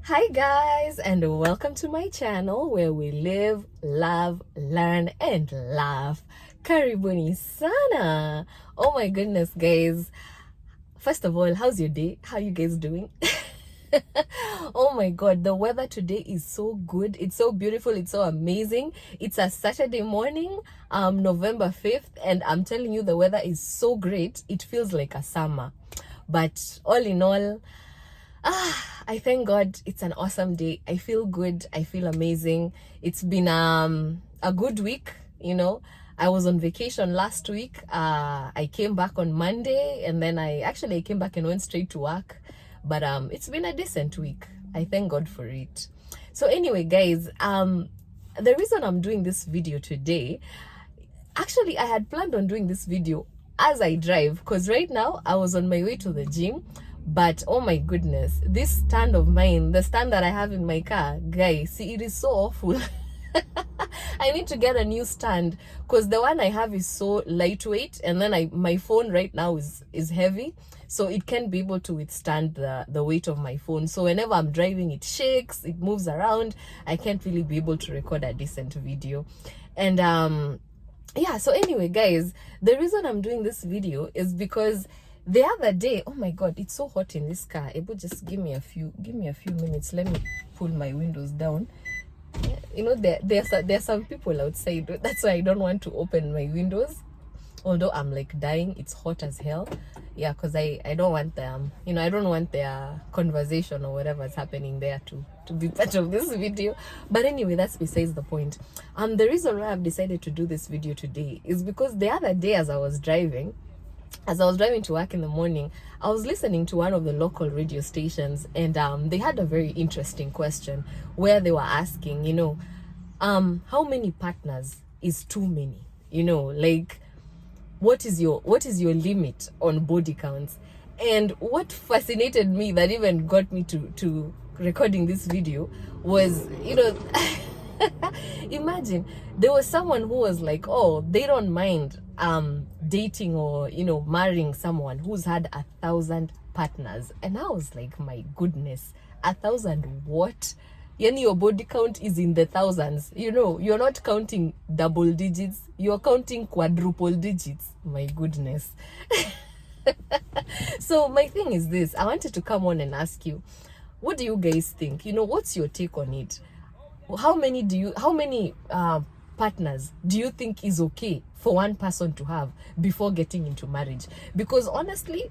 Hi guys, and welcome to my channel where we live, love, learn and laugh. Karibuni sana. Oh my goodness guys. First of all, how's your day? How you guys doing? Oh my god, the weather today is so good. It's so beautiful. It's so amazing. It's a Saturday morning, November 5th, and I'm telling you the weather is so great. It feels like a summer. But all in all, I thank God it's an awesome day. I feel good. I feel amazing. It's been a good week, you know. I was on vacation last week. I came back on Monday, and then I came back and went straight to work. But it's been a decent week. I thank God for it. So anyway, guys, the reason I'm doing this video today, actually I had planned on doing this video as I drive, because right now I was on my way to the gym. But oh my goodness, this stand of mine, the stand that I have in my car, guys, see, it is so awful. I need to get a new stand because the one I have is so lightweight, and then my phone right now is heavy, so it can't be able to withstand the weight of my phone. So whenever I'm driving, it shakes, it moves around. I can't really be able to record a decent video. And yeah, so anyway guys, the reason I'm doing this video is because the other day, oh my god, it's so hot in this car. Able, just give me a few minutes. Let me pull my windows down. You know, there are some people outside. That's why I don't want to open my windows, although I'm like dying. It's hot as hell. Yeah, because I don't want them, you know, I don't want their conversation or whatever's happening there to be part of this video. But anyway, that's besides the point. The reason why I've decided to do this video today is because the other day, as I was driving to work in the morning, I was listening to one of the local radio stations, and they had a very interesting question where they were asking, you know, how many partners is too many? You know, like, what is your limit on body counts? And what fascinated me, that even got me to recording this video, was, you know, imagine there was someone who was like, oh, they don't mind dating or, you know, marrying someone who's had 1,000 partners. And I was like, my goodness, 1,000 what? Yani your body count is in the thousands. You know, you're not counting double digits, you're counting quadruple digits. My goodness. So my thing is this, I wanted to come on and ask you, what do you guys think? You know, what's your take on it? How many partners do you think is okay for one person to have before getting into marriage? Because honestly,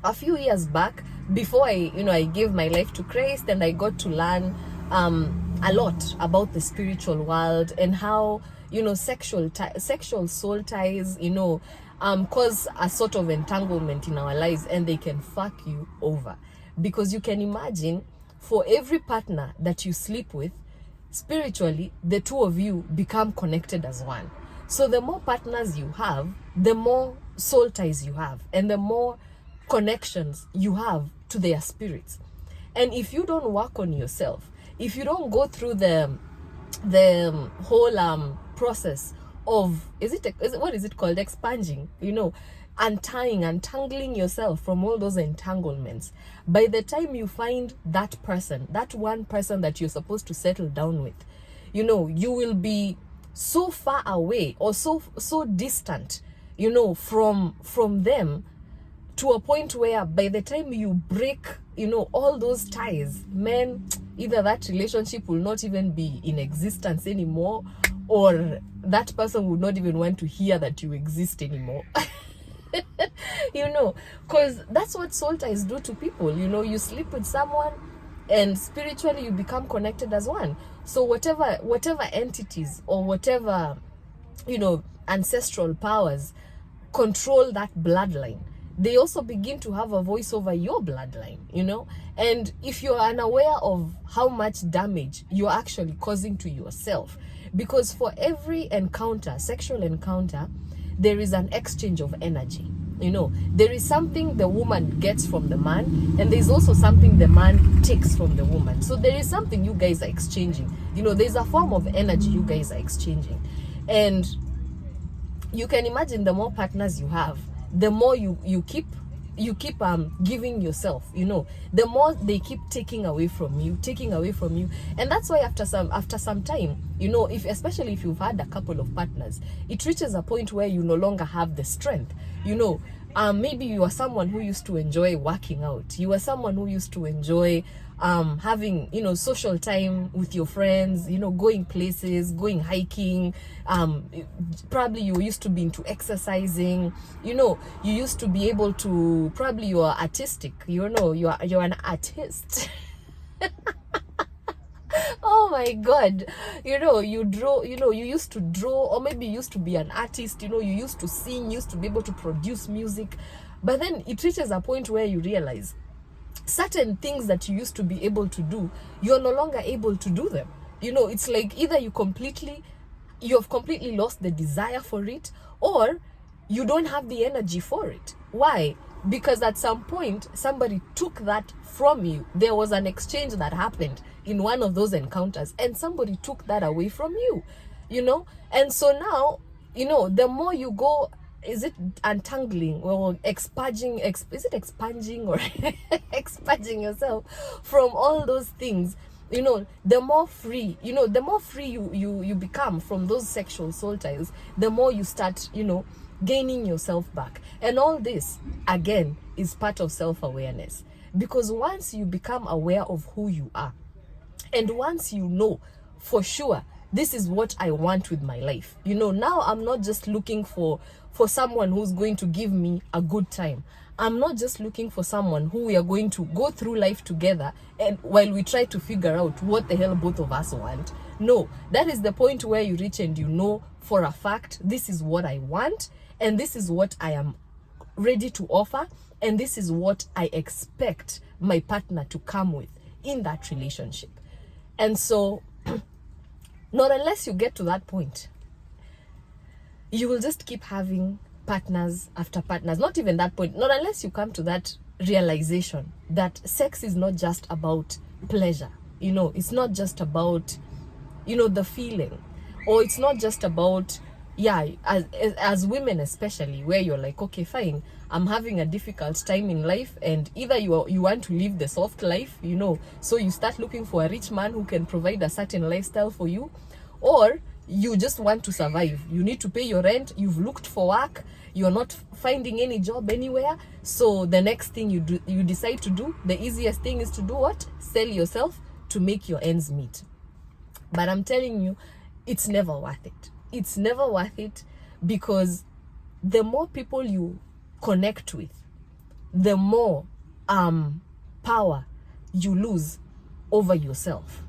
a few years back, before I gave my life to Christ, and I got to learn a lot about the spiritual world and how, you know, sexual soul ties, you know, cause a sort of entanglement in our lives, and they can fuck you over. Because you can imagine, for every partner that you sleep with, spiritually, the two of you become connected as one. So the more partners you have, the more soul ties you have, and the more connections you have to their spirits. And if you don't work on yourself, if you don't go through the whole process of, what is it called, expunging, you know, untangling yourself from all those entanglements, by the time you find that person, that one person that you're supposed to settle down with, you know, you will be so far away or so distant, you know, from them, to a point where by the time you break, you know, all those ties, man, either that relationship will not even be in existence anymore, or that person would not even want to hear that you exist anymore. You know, because that's what soul ties do to people. You know, you sleep with someone and spiritually you become connected as one. So whatever entities or whatever, you know, ancestral powers control that bloodline, they also begin to have a voice over your bloodline, you know. And if you're unaware of how much damage you're actually causing to yourself, because for every encounter, sexual encounter, there is an exchange of energy. You know, there is something the woman gets from the man, and there's also something the man takes from the woman. So there is something you guys are exchanging. You know, there's a form of energy you guys are exchanging. And you can imagine, the more partners you have, the more you keep you keep giving yourself, the more they keep taking away from you, and that's why after some time, if especially if you've had a couple of partners, it reaches a point where you no longer have the strength. Maybe you are someone who used to enjoy working out. You are someone who used to enjoy having, social time with your friends, going places, going hiking. Probably you used to be into exercising. You used to be able to, probably you are artistic. You're an artist. Oh my God, you draw, you used to draw, or maybe you used to be an artist, you used to sing, used to be able to produce music. But then it reaches a point where you realize certain things that you used to be able to do, you're no longer able to do them. It's like either you have completely lost the desire for it, or you don't have the energy for it. Why? Because at some point somebody took that from you. There was an exchange that happened in one of those encounters, and somebody took that away from you. And so now, the more you go, is it untangling or expunging, is it expunging or expunging yourself from all those things, the more free, you become from those sexual soul ties, the more you start, gaining yourself back. And all this, again, is part of self-awareness. Because once you become aware of who you are, and once you know for sure, this is what I want with my life. Now I'm not just looking for someone who's going to give me a good time. I'm not just looking for someone who we are going to go through life together and while we try to figure out what the hell both of us want. No, that is the point where you reach and for a fact, this is what I want, and this is what I am ready to offer, and this is what I expect my partner to come with in that relationship. And so, not unless you get to that point, you will just keep having partners after partners. Not even that point, not unless you come to that realization that sex is not just about pleasure. It's not just about, the feeling, or it's not just about, as women especially, where you're like, okay, fine, I'm having a difficult time in life, and either you want to live the soft life, so you start looking for a rich man who can provide a certain lifestyle for you, or you just want to survive. You need to pay your rent, you've looked for work, you're not finding any job anywhere, so the next thing you decide to do, the easiest thing is to do what? Sell yourself to make your ends meet. But I'm telling you, it's never worth it. It's never worth it, because the more people you connect with, the more power you lose over yourself,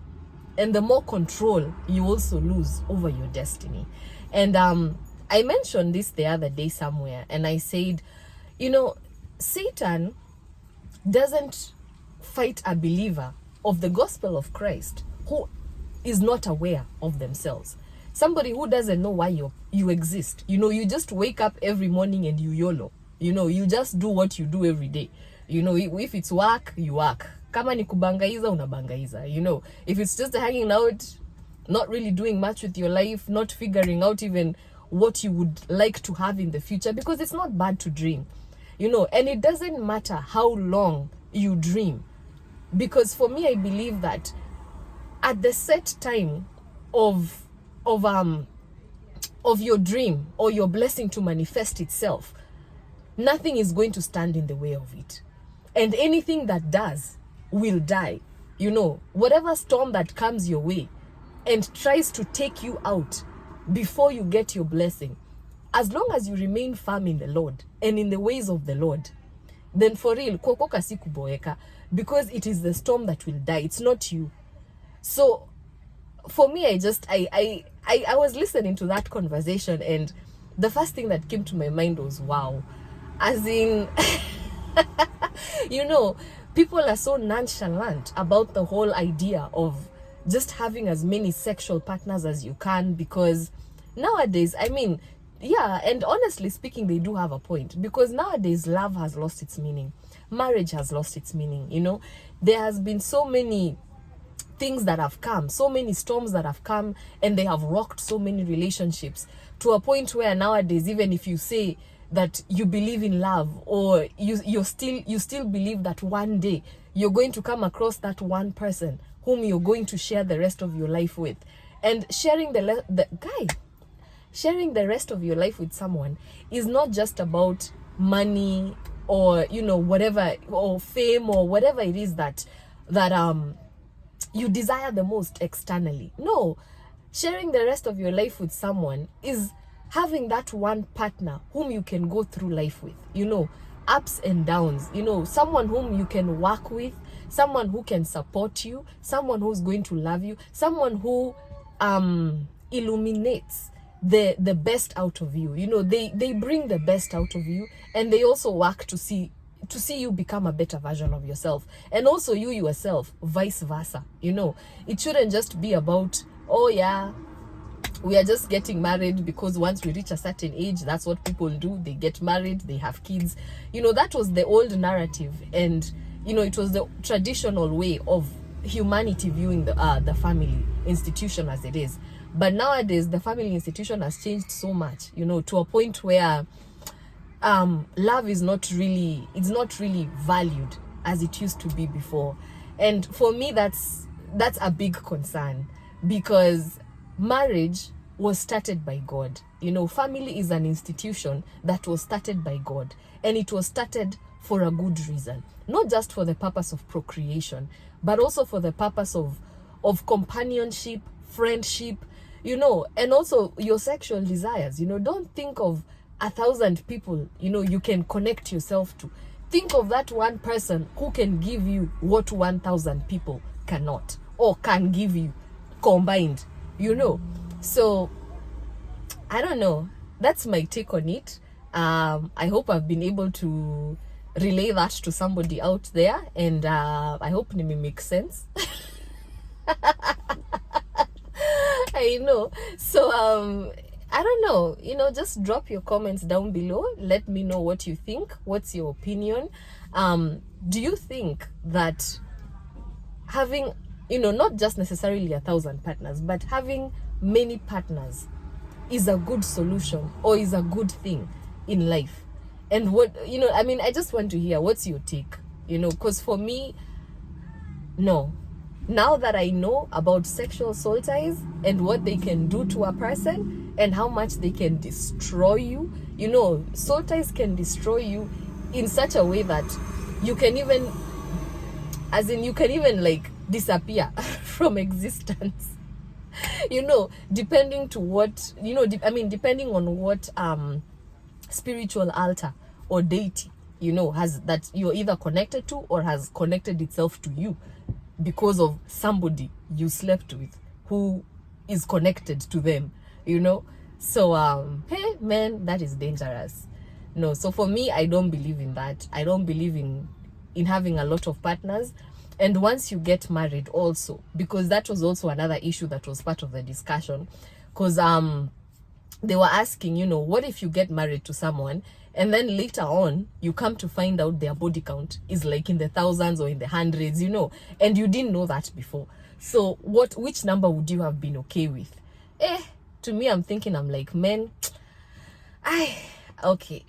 and the more control you also lose over your destiny. And I mentioned this the other day somewhere, and I said, Satan doesn't fight a believer of the gospel of Christ who is not aware of themselves. Somebody who doesn't know why you exist. You just wake up every morning and you YOLO. You just do what you do every day. If it's work, you work. Kama ni kubangaiza, unabangaiza. If it's just hanging out, not really doing much with your life, not figuring out even what you would like to have in the future, because it's not bad to dream. And it doesn't matter how long you dream. Because for me, I believe that at the set time of your dream or your blessing to manifest itself, nothing is going to stand in the way of it. And anything that does will die. Whatever storm that comes your way and tries to take you out before you get your blessing, as long as you remain firm in the Lord and in the ways of the Lord, then for real, kokoka si kuboeka, because it is the storm that will die. It's not you. So for me, I was listening to that conversation, and the first thing that came to my mind was, wow. As in, people are so nonchalant about the whole idea of just having as many sexual partners as you can, because nowadays, and honestly speaking, they do have a point, because nowadays love has lost its meaning. Marriage has lost its meaning. There has been so many things that have come, so many storms that have come, and they have rocked so many relationships to a point where nowadays, even if you say that you believe in love, or you still believe that one day you're going to come across that one person whom you're going to share the rest of your life with. And sharing sharing the rest of your life with someone is not just about money, or whatever, or fame, or whatever it is that you desire the most externally. No, sharing the rest of your life with someone is having that one partner whom you can go through life with, ups and downs, someone whom you can work with, someone who can support you, someone who's going to love you, someone who illuminates the best out of you. They bring the best out of you, and they also work to see you become a better version of yourself, and also you yourself, vice versa. It shouldn't just be about, oh yeah, we are just getting married because once we reach a certain age, that's what people do. They get married, they have kids. That was the old narrative, and it was the traditional way of humanity viewing the family institution as it is. But nowadays, the family institution has changed so much, to a point where love is not really valued as it used to be before. And for me, that's a big concern, because marriage was started by God. Family is an institution that was started by God, and it was started for a good reason, not just for the purpose of procreation, but also for the purpose of companionship, friendship, and also your sexual desires. Don't think of 1,000 people you can connect yourself to. Think of that one person who can give you what 1,000 people cannot, or can give you combined. So I don't know, that's my take on it. I hope I've been able to relay that to somebody out there, and I hope it makes sense. I know. So I don't know, just drop your comments down below. Let me know what you think. What's your opinion? Do you think that having, not just necessarily 1,000 partners, but having many partners is a good solution, or is a good thing in life? And what, I just want to hear, what's your take? Because for me, no. Now that I know about sexual soul ties and what they can do to a person, and how much they can destroy you, soul ties can destroy you in such a way that you can even like disappear from existence. Depending to what, depending on what spiritual altar or deity has, that you're either connected to, or has connected itself to you because of somebody you slept with who is connected to them. So hey man, that is dangerous. No, so for me, I don't believe in that. I don't believe in having a lot of partners. And once you get married also, because that was also another issue that was part of the discussion, because they were asking, what if you get married to someone, and then later on you come to find out their body count is like in the thousands or in the hundreds, and you didn't know that before. So which number would you have been okay with? To me, I'm thinking, I'm like, man, okay.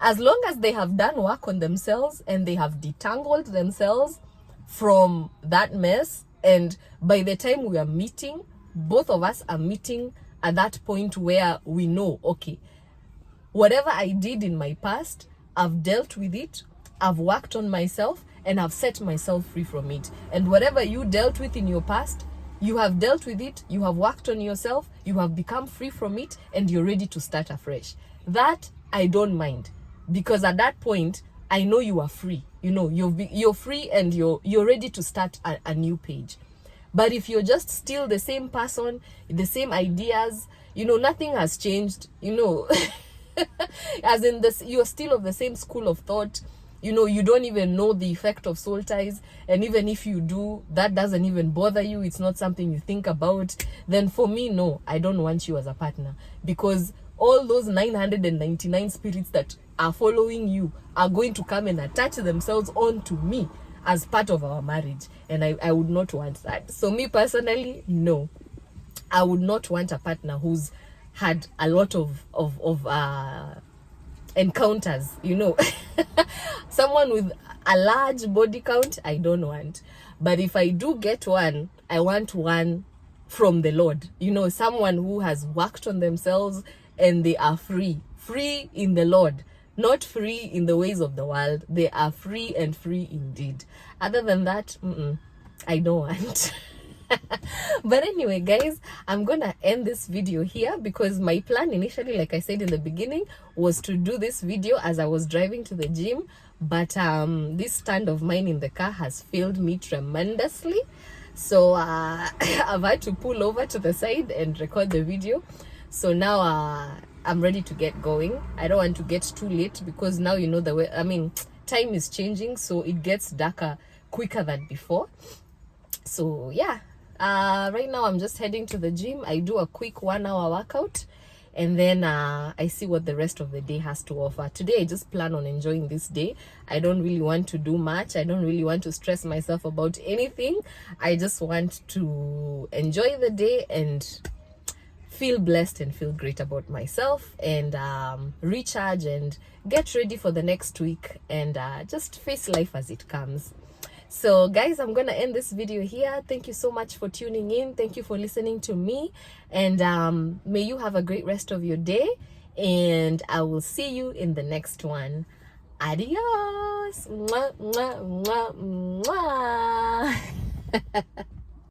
As long as they have done work on themselves, and they have detangled themselves from that mess, and by the time we are meeting, both of us are meeting at that point where we know, okay, whatever I did in my past, I've dealt with it, I've worked on myself, and I've set myself free from it. And whatever you dealt with in your past, you have dealt with it, you have worked on yourself, you have become free from it, and you're ready to start afresh. That I don't mind, because at that point, I know you are free. You're free, and you're ready to start a new page. But if you're just still the same person, the same ideas, nothing has changed, as in this, you're still of the same school of thought, you don't even know the effect of soul ties, and even if you do, that doesn't even bother you, it's not something you think about, then for me, no, I don't want you as a partner, because all those 999 spirits that are following you are going to come and attach themselves onto me as part of our marriage, and I would not want that. So me personally, no, I would not want a partner who's had a lot of encounters, you know. Someone with a large body count, I don't want. But if I do get one, I want one from the Lord, you know, someone who has worked on themselves and they are free in the Lord, not free in the ways of the world. They are free, and free indeed. Other than that, I don't want. But anyway, guys, I'm gonna end this video here because my plan initially, like I said in the beginning, was to do this video as I was driving to the gym. But this stand of mine in the car has failed me tremendously, so I've had to pull over to the side and record the video. So now I'm ready to get going. I don't want to get too late because now, you know, the way, I mean, time is changing, so it gets darker quicker than before. So yeah, right now I'm just heading to the gym. I do a quick 1 hour workout, and then I see what the rest of the day has to offer. Today I just plan on enjoying this day. I don't really want to do much. I don't really want to stress myself about anything. I just want to enjoy the day and feel blessed and feel great about myself, and recharge and get ready for the next week, and just face life as it comes. So guys, I'm gonna end this video here. Thank you so much for tuning in. Thank you for listening to me, and may you have a great rest of your day, and I will see you in the next one. Adios. Mwah, mwah, mwah, mwah.